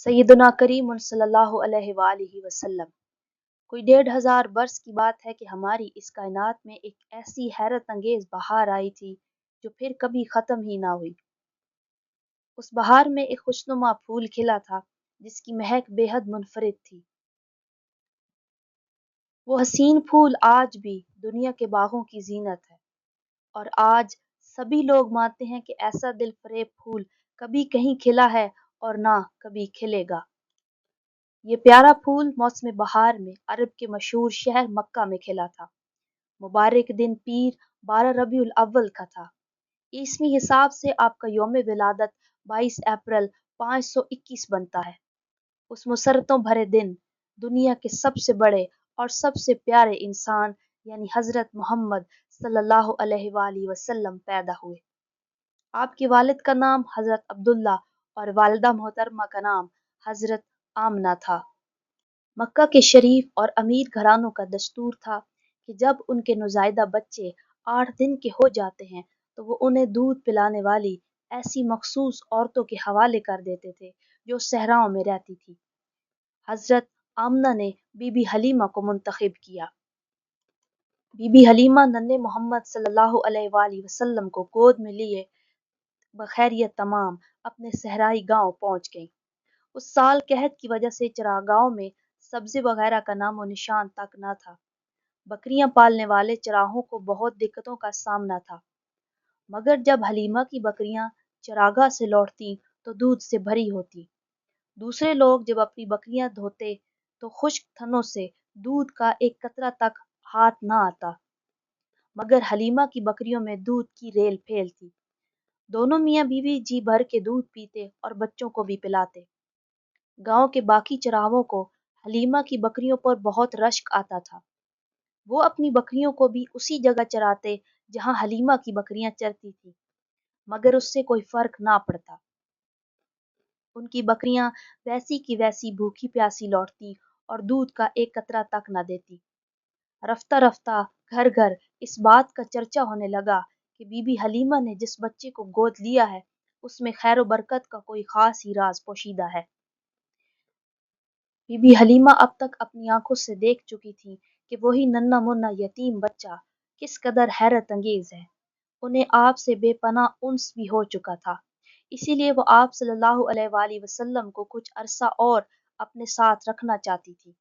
सैयदना करीम सल्लल्लाहु अलैहि वालैहि वसल्लम। कोई 1500 बरस की बात है कि हमारी इस कायनात में एक ऐसी हैरत अंगेज बहार आई थी जो फिर कभी ख़त्म ही ना हुई। उस बहार में एक खुशनुमा फूल खिला था जिसकी महक बेहद मुनफरिद थी। वो हसीन फूल आज भी दुनिया के बागों की जीनत है और आज सभी लोग मानते हैं कि ऐसा दिल फरेब फूल कभी कहीं खिला है और ना कभी खिलेगा। ये प्यारा फूल मौसम बहार में अरब के मशहूर शहर मक्का में खिला था। मुबारक दिन पीर 12 रबीउल अव्वल का था। ईसवी हिसाब से आपका यौम विलादत 22 अप्रैल 521 बनता है। उस मुसरतों भरे दिन दुनिया के सबसे बड़े और सबसे प्यारे इंसान यानी हज़रत मोहम्मद सल्लल्लाहु अलैहि वसल्लम पैदा हुए। आपके वालिद का नाम हज़रत अब्दुल्ला और वालिदा मोहतरमा का नाम हज़रत आमना था। मक्का के शरीफ और अमीर घरानों का दस्तूर था कि जब उनके नौज़ायदा बच्चे 8 दिन के हो जाते हैं तो वो उन्हें दूध पिलाने वाली ऐसी मखसूस औरतों के हवाले कर देते थे जो सहराओं में रहती थी। हज़रत आमना ने बीबी हलीमा को मुंतखब किया। बीबी हलीमा नन्हे मोहम्मद सल्लल्लाहु अलैहि वसल्लम को गोद में लिए बखैरियत तमाम अपने सहराई गांव पहुंच गईं। उस साल कहत की वजह से चरागाहों में सब्ज़ी वगैरह का नामो निशान तक न था। बकरियां पालने वाले चराहों को बहुत दिक्कतों का सामना था, मगर जब हलीमा की बकरियां चरागाह से लौटती तो दूध से भरी होती। दूसरे लोग जब अपनी बकरियां धोते तो खुश्क थनों से दूध का एक कतरा तक हाथ न आता, मगर हलीमा की बकरियों में दूध की रेल फेल थी। दोनों मियाँ बीवी जी भर के दूध पीते और बच्चों को भी पिलाते। गांव के बाकी चराहों को हलीमा की बकरियों पर बहुत रश्क आता था। वो अपनी बकरियों को भी उसी जगह चराते जहां हलीमा की बकरियां चरती थी, मगर उससे कोई फर्क ना पड़ता। उनकी बकरियां वैसी की वैसी भूखी प्यासी लौटती और दूध का एक कतरा तक न देती। रफ्ता रफ्ता घर घर इस बात का चर्चा होने लगा कि बीबी हलीमा ने जिस बच्चे को गोद लिया है उसमें खैर बरकत का कोई खास ही राज पोशीदा है। बीबी हलीमा अब तक अपनी आंखों से देख चुकी थी कि वही नन्ना मुन्ना यतीम बच्चा किस कदर हैरत अंगेज है। उन्हें आप से बेपनाह उन्स भी हो चुका था, इसीलिए वो आप सल्लल्लाहु अलैहि वसल्लम को कुछ अरसा और अपने साथ रखना चाहती थी।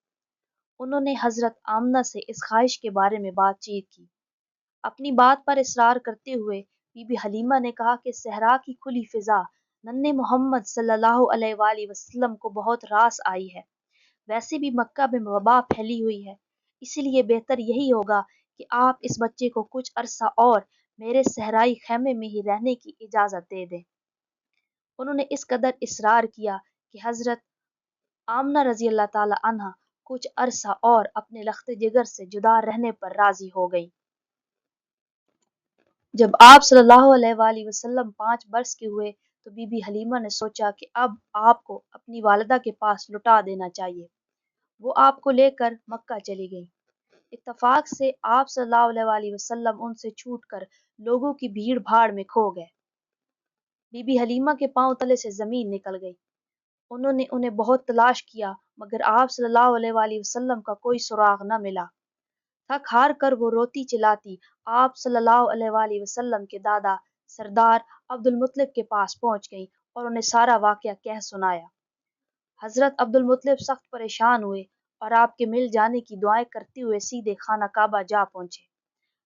उन्होंने हजरत आमना से इस ख्वाहिश के बारे में बातचीत की। अपनी बात पर इसरार करते हुए बीबी हलीमा ने कहा कि सहरा की खुली फिजा नन्हे मोहम्मद सल्लल्लाहु अलैहि वसल्लम को बहुत रास आई है। वैसे भी मक्का में वबा फैली हुई है, इसीलिए बेहतर यही होगा कि आप इस बच्चे को कुछ अरसा और मेरे सहराई खेमे में ही रहने की इजाज़त दे दें। उन्होंने इस कदर इसरार किया कि हज़रत आमना रज़ी अल्लाह ताला अन्हा कुछ अरसा और अपने लख्त जिगर से जुदा रहने पर राज़ी हो गई। जब आप सल्लल्लाहु अलैहि वसल्लम 5 बरस के हुए तो बीबी हलीमा ने सोचा कि अब आपको अपनी वालिदा के पास लुटा देना चाहिए। वो आपको लेकर मक्का चली गई। इत्तफाक से आप सल्लल्लाहु अलैहि वसल्लम उनसे छूटकर लोगों की भीड़ भाड़ में खो गए। बीबी हलीमा के पांव तले से जमीन निकल गई। उन्होंने उन्हें बहुत तलाश किया, मगर आप सल्लल्लाहु अलैहि वसल्लम का कोई सुराग न मिला। थक हार कर वो रोती चिल्लाती आप सल्लल्लाहु अलैहि वसल्लम के दादा सरदार अब्दुल मुत्तलिब के पास पहुंच गई और उन्हें सारा वाकया कह सुनाया। हजरत अब्दुल मुत्तलिब सख्त परेशान हुए और आपके मिल जाने की दुआएं करते हुए सीधे खाना काबा जा पहुंचे।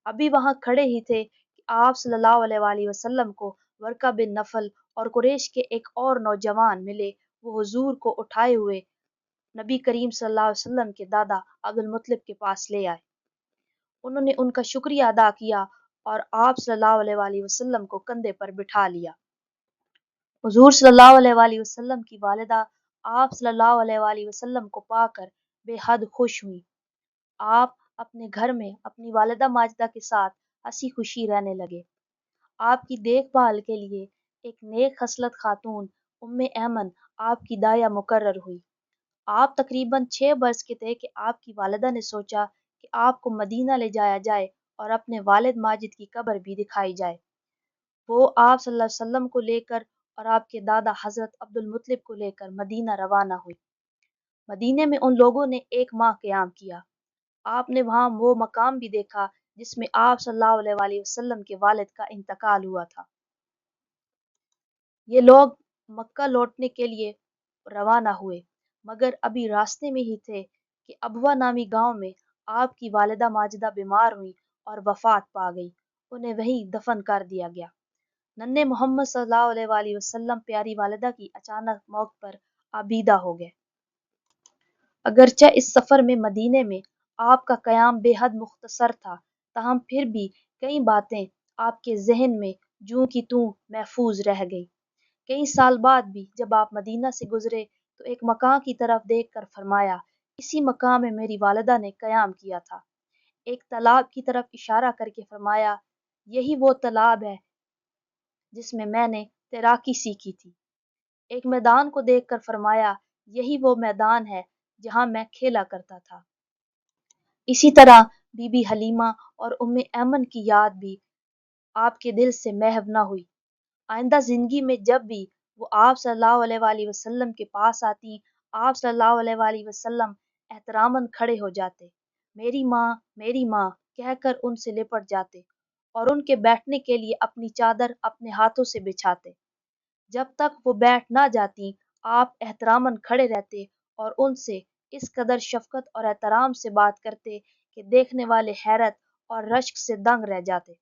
अभी वहां खड़े ही थे कि आप सल्लल्लाहु अलैहि वसल्लम को वर्का बिन नफल और कुरैश के एक और नौजवान मिले। वो हुजूर को उठाए हुए नबी करीम सल्लल्लाहु अलैहि वसल्लम के दादा अब्दुल मुत्तलिब के पास ले आए। उन्होंने उनका शुक्रिया अदा किया और आप सल्लल्लाहु अलैहि वसल्लम को कंधे पर बिठा लिया। हुजूर सल्लल्लाहु अलैहि वसल्लम की वालिदा आप सल्लल्लाहु अलैहि वसल्लम को पाकर बेहद खुश हुई। आप अपने घर में अपनी वालिदा माजिदा के साथ हंसी खुशी रहने लगे। आपकी देखभाल के लिए एक नेक खसलत खातून उम्मे ऐमन आपकी दाया मुकर्रर हुई। आप तकरीबन 6 बरस के थे कि आपकी वालिदा ने सोचा कि आपको मदीना ले जाया जाए और अपने वालिद माजिद की कब्र भी दिखाई जाए। वो आप सल्लल्लाहु अलैहि वसल्लम को लेकर اور آپ کے دادا حضرت عبد المطلب کو لے کر مدینہ روانہ ہوئی۔ مدینے میں ان لوگوں نے 1 ماہ قیام کیا۔ آپ نے وہاں وہ مقام بھی دیکھا جس میں آپ صلی اللہ علیہ وآلہ وسلم کے والد کا انتقال ہوا تھا۔ یہ لوگ مکہ لوٹنے کے لیے روانہ ہوئے، مگر ابھی راستے میں ہی تھے کہ ابوا نامی گاؤں میں آپ کی والدہ ماجدہ بیمار ہوئی اور وفات پا گئی۔ انہیں وہیں دفن کر دیا گیا۔ ننھے محمد صلی اللہ علیہ وآلہ وسلم پیاری والدہ کی اچانک موت پر آبیدہ ہو گئے۔ اگرچہ اس سفر میں مدینے میں آپ کا قیام بے حد مختصر تھا، تاہم پھر بھی کئی باتیں آپ کے ذہن میں جوں کی توں محفوظ رہ گئی۔ کئی سال بعد بھی جب آپ مدینہ سے گزرے تو ایک مکان کی طرف دیکھ کر فرمایا، اسی مکان میں میری والدہ نے قیام کیا تھا۔ ایک تالاب کی طرف اشارہ کر کے فرمایا، یہی وہ تالاب ہے جس میں نے تیراکی سیکھی تھی۔ ایک میدان کو دیکھ کر فرمایا، یہی وہ میدان ہے جہاں میں کھیلا کرتا تھا۔ اسی طرح بی بی حلیمہ اور ام ایمن کی یاد بھی آپ کے دل سے محو نہ ہوئی۔ آئندہ زندگی میں جب بھی وہ آپ صلی اللہ علیہ وآلہ وسلم کے پاس آتی، آپ صلی اللہ علیہ وآلہ وسلم احتراماً کھڑے ہو جاتے، میری ماں کہہ کر ان سے لپٹ جاتے اور ان کے بیٹھنے کے لیے اپنی چادر اپنے ہاتھوں سے بچھاتے۔ جب تک وہ بیٹھ نہ جاتی، آپ احتراماً کھڑے رہتے اور ان سے اس قدر شفقت اور احترام سے بات کرتے کہ دیکھنے والے حیرت اور رشک سے دنگ رہ جاتے۔